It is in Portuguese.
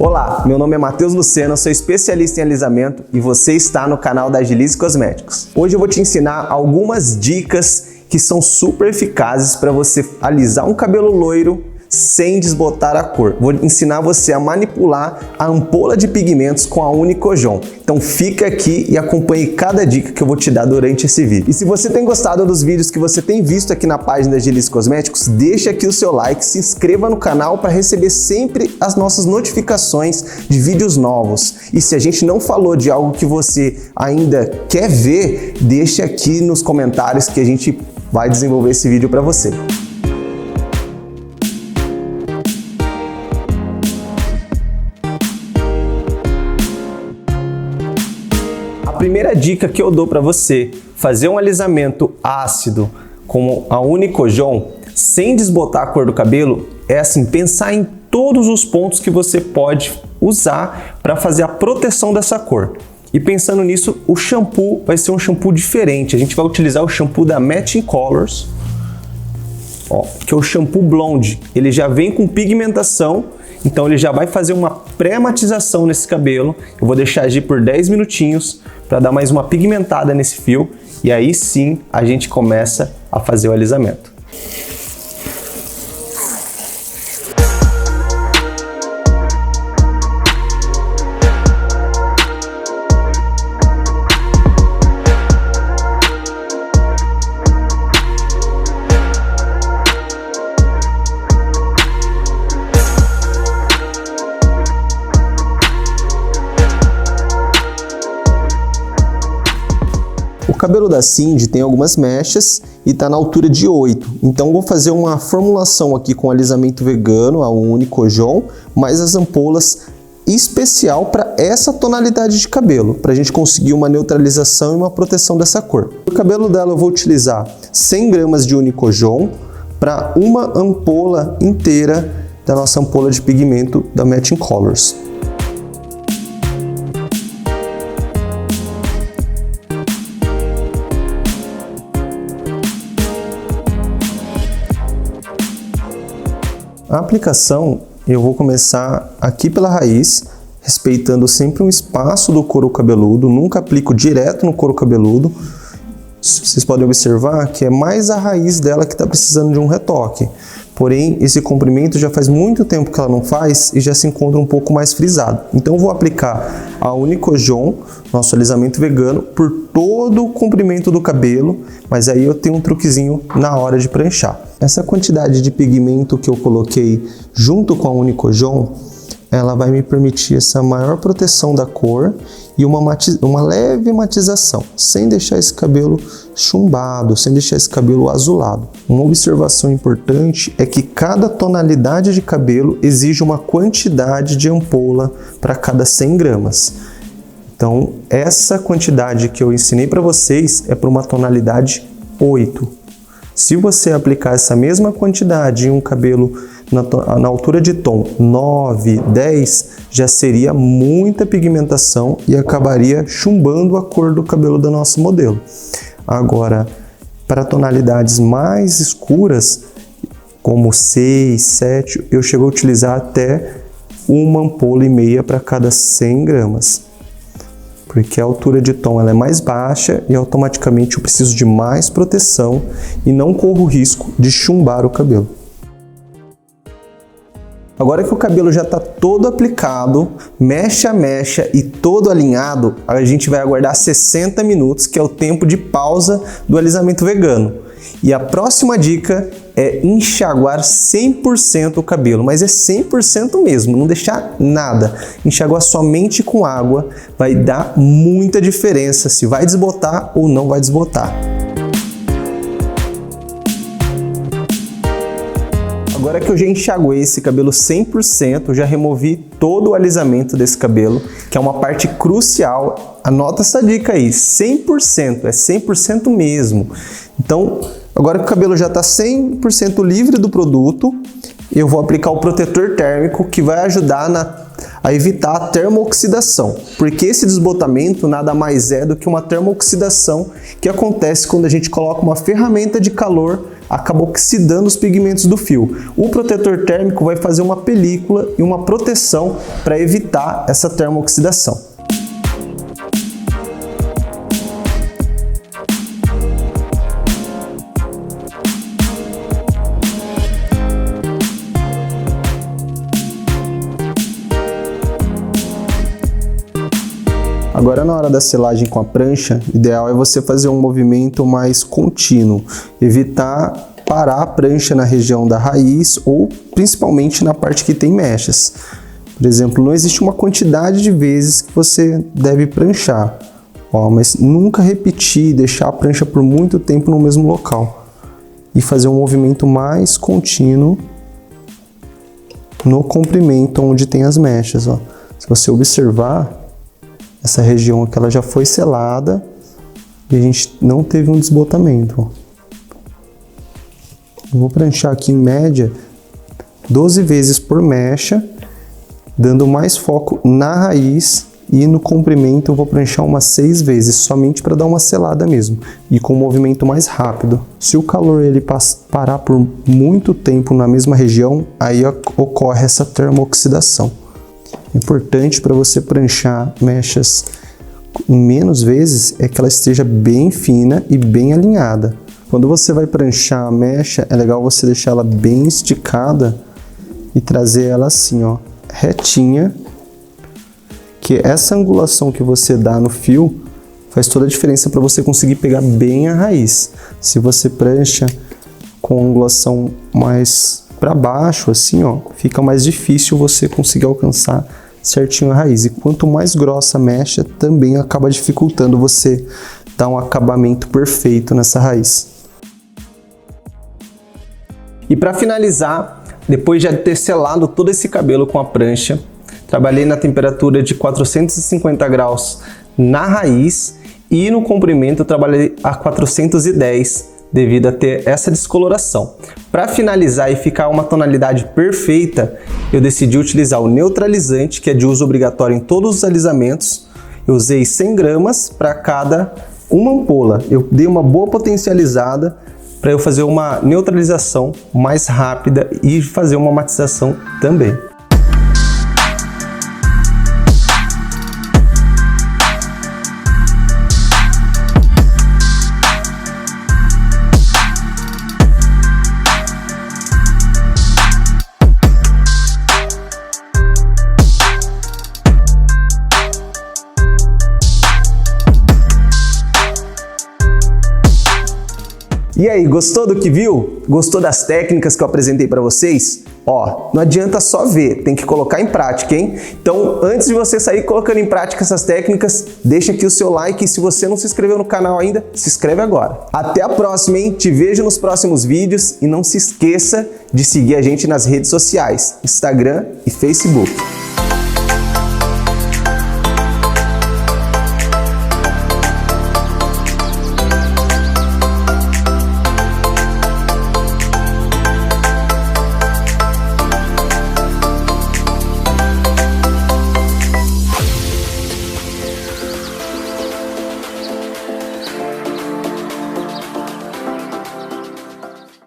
Olá, meu nome é Matheus Lucena, sou especialista em alisamento e você está no canal da Agilize Cosméticos. Hoje eu vou te ensinar algumas dicas que são super eficazes para você alisar um cabelo loiro sem desbotar a cor. Vou ensinar você a manipular a ampola de pigmentos com a Unicojon. Então fica aqui e acompanhe cada dica que eu vou te dar durante esse vídeo. E se você tem gostado dos vídeos que você tem visto aqui na página da Agilize Cosméticos, deixa aqui o seu like, se inscreva no canal para receber sempre as nossas notificações de vídeos novos. E se a gente não falou de algo que você ainda quer ver, deixa aqui nos comentários que a gente vai desenvolver esse vídeo para você. A primeira dica que eu dou para você fazer um alisamento ácido com a Unicojon sem desbotar a cor do cabelo é assim, pensar em todos os pontos que você pode usar para fazer a proteção dessa cor. E pensando nisso, o shampoo vai ser um shampoo diferente. A gente vai utilizar o shampoo da Matching Colors, que é o shampoo blonde. Ele já vem com pigmentação, então ele já vai fazer uma pré-matização nesse cabelo. Eu vou deixar agir por 10 minutinhos para dar mais uma pigmentada nesse fio e aí sim a gente começa a fazer o alisamento. O cabelo da Cindy tem algumas mechas e está na altura de 8, então vou fazer uma formulação aqui com alisamento vegano, a Unicojon, mais as ampolas especial para essa tonalidade de cabelo, para a gente conseguir uma neutralização e uma proteção dessa cor. O cabelo dela eu vou utilizar 100 gramas de Unicojon para uma ampola inteira da nossa ampola de pigmento da Matching Colors. A aplicação eu vou começar aqui pela raiz, respeitando sempre um espaço do couro cabeludo, nunca aplico direto no couro cabeludo. Vocês podem observar que é mais a raiz dela que está precisando de um retoque. Porém, esse comprimento já faz muito tempo que ela não faz e já se encontra um pouco mais frisado. Então eu vou aplicar a Unicojon, nosso alisamento vegano, por todo o comprimento do cabelo, mas aí eu tenho um truquezinho na hora de pranchar. Essa quantidade de pigmento que eu coloquei junto com a Unicojon, ela vai me permitir essa maior proteção da cor e uma leve matização, sem deixar esse cabelo chumbado, sem deixar esse cabelo azulado. Uma observação importante é que cada tonalidade de cabelo exige uma quantidade de ampola para cada 100 gramas. Então, essa quantidade que eu ensinei para vocês é para uma tonalidade 8. Se você aplicar essa mesma quantidade em um cabelo na altura de tom 9, 10, já seria muita pigmentação e acabaria chumbando a cor do cabelo do nosso modelo. Agora, para tonalidades mais escuras, como 6, 7, eu chego a utilizar até uma ampola e meia para cada 100 gramas. Porque a altura de tom ela é mais baixa e automaticamente eu preciso de mais proteção e não corro o risco de chumbar o cabelo. Agora que o cabelo já está todo aplicado, mecha a mecha e todo alinhado, a gente vai aguardar 60 minutos, que é o tempo de pausa do alisamento vegano. E a próxima dica é enxaguar 100% o cabelo, mas é 100% mesmo, não deixar nada. Enxaguar somente com água vai dar muita diferença se vai desbotar ou não vai desbotar. Agora que eu já enxaguei esse cabelo 100%, já removi todo o alisamento desse cabelo, que é uma parte crucial. Anota essa dica aí, 100%, é 100% mesmo. Então, agora que o cabelo já está 100% livre do produto, eu vou aplicar o protetor térmico que vai ajudar a evitar a termooxidação, porque esse desbotamento nada mais é do que uma termooxidação que acontece quando a gente coloca uma ferramenta de calor acaba oxidando os pigmentos do fio. O protetor térmico vai fazer uma película e uma proteção para evitar essa termooxidação. Agora, na hora da selagem com a prancha, o ideal é você fazer um movimento mais contínuo, evitar parar a prancha na região da raiz ou principalmente na parte que tem mechas. Por exemplo, não existe uma quantidade de vezes que você deve pranchar, mas nunca repetir, deixar a prancha por muito tempo no mesmo local e fazer um movimento mais contínuo no comprimento onde tem as mechas. Se você observar, essa região aqui ela já foi selada e a gente não teve um desbotamento. Eu vou pranchar aqui em média 12 vezes por mecha, dando mais foco na raiz, e no comprimento eu vou pranchar umas 6 vezes, somente para dar uma selada mesmo, e com um movimento mais rápido. Se o calor ele parar por muito tempo na mesma região, aí ocorre essa termooxidação. Importante para você pranchar mechas menos vezes é que ela esteja bem fina e bem alinhada. Quando você vai pranchar a mecha, é legal você deixar ela bem esticada e trazer ela assim, retinha, que essa angulação que você dá no fio faz toda a diferença para você conseguir pegar bem a raiz. Se você prancha com angulação mais para baixo, assim, fica mais difícil você conseguir alcançar certinho a raiz. E quanto mais grossa a mecha, também acaba dificultando você dar um acabamento perfeito nessa raiz. E para finalizar, depois de ter selado todo esse cabelo com a prancha, trabalhei na temperatura de 450 graus na raiz e no comprimento eu trabalhei a 410 devido a ter essa descoloração. Para finalizar e ficar uma tonalidade perfeita, eu decidi utilizar o neutralizante, que é de uso obrigatório em todos os alisamentos. Eu usei 100 gramas para cada uma ampola. Eu dei uma boa potencializada para eu fazer uma neutralização mais rápida e fazer uma matização também. E aí, gostou do que viu? Gostou das técnicas que eu apresentei para vocês? Não adianta só ver, tem que colocar em prática, hein? Então, antes de você sair colocando em prática essas técnicas, deixa aqui o seu like e se você não se inscreveu no canal ainda, se inscreve agora. Até a próxima, hein? Te vejo nos próximos vídeos e não se esqueça de seguir a gente nas redes sociais, Instagram e Facebook.